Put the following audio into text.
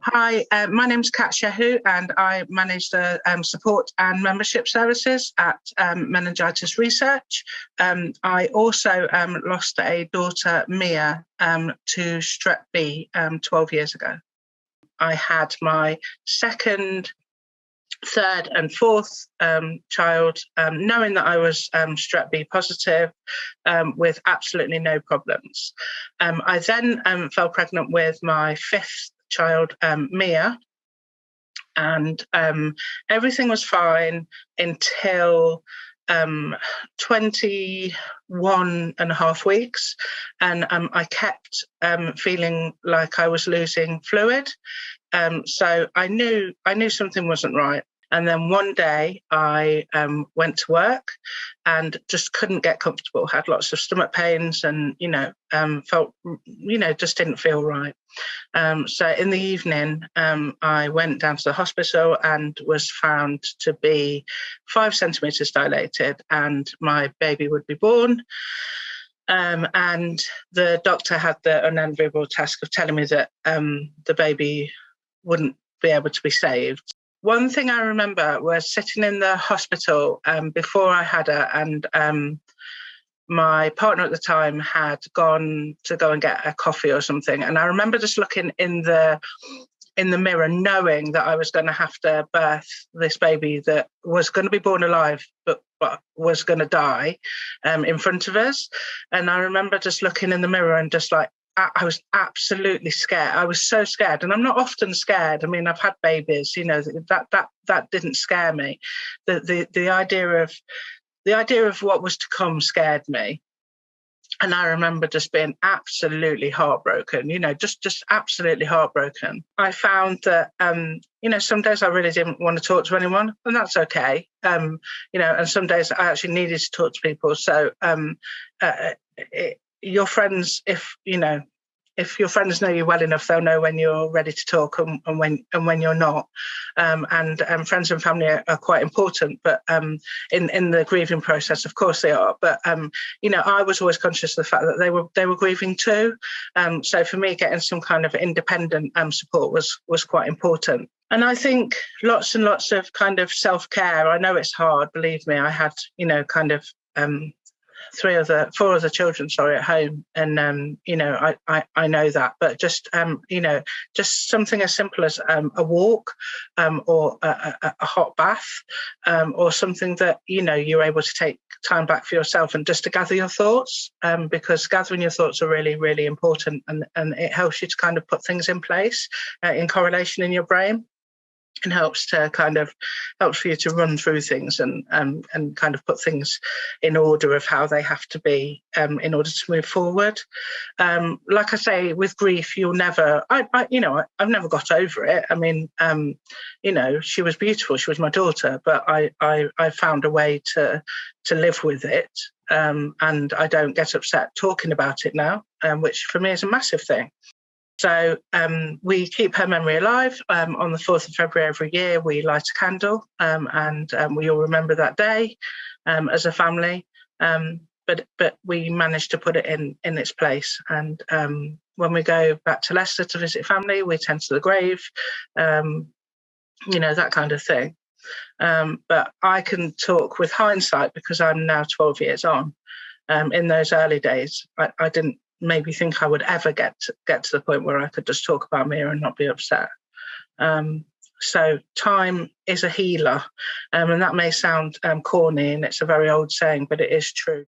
Hi, my name's Shehu, and I manage the support and membership services at Meningitis Research. I also lost a daughter, Mia, to strep B 12 years ago. I had my second, third and fourth child, knowing that I was strep B positive, with absolutely no problems. I then fell pregnant with my fifth child, Mia, and everything was fine until 21 and a half weeks, and I kept feeling like I was losing fluid. So I knew something wasn't right. And then one day I went to work and just couldn't get comfortable, had lots of stomach pains and, felt, just didn't feel right. So in the evening, I went down to the hospital and was found to be 5 centimetres dilated, and my baby would be born. And the doctor had the unenviable task of telling me that the baby wouldn't be able to be saved. One thing I remember was sitting in the hospital before I had her, and my partner at the time had gone to go and get a coffee or something. And I remember just looking in the mirror, knowing that I was going to have to birth this baby that was going to be born alive, but was going to die in front of us. And I remember just looking in the mirror and just like, I was absolutely scared. I was so scared, and I'm not often scared. I mean, I've had babies, that didn't scare me. The idea of what was to come scared me. And I remember just being absolutely heartbroken, just absolutely heartbroken. I found that, some days I really didn't want to talk to anyone, and that's okay. And some days I actually needed to talk to people. So your friends, if your friends know you well enough, they'll know when you're ready to talk and when you're not. And friends and family are quite important, but in the grieving process, of course they are. But I was always conscious of the fact that they were grieving too. So for me, getting some kind of independent support was quite important. And I think lots and lots of kind of self-care. I know it's hard, believe me. I had four other children, at home. And, I know that, but just something as simple as a walk or a hot bath or something that, you're able to take time back for yourself and just to gather your thoughts, because gathering your thoughts are really, really important. And it helps you to kind of put things in place in correlation in your brain. And helps for you to run through things and kind of put things in order of how they have to be in order to move forward. Like I say, with grief, you'll never. I've never got over it. I mean, she was beautiful. She was my daughter, but I found a way to live with it, and I don't get upset talking about it now, which for me is a massive thing. So we keep her memory alive. On the 4th of February every year, we light a candle, and we all remember that day as a family. But we managed to put it in its place. And when we go back to Leicester to visit family, we tend to the grave, that kind of thing. But I can talk with hindsight because I'm now 12 years on. In those early days, I didn't maybe think I would ever get to the point where I could just talk about Mia and not be upset. So time is a healer, and that may sound corny, and it's a very old saying, but it is true.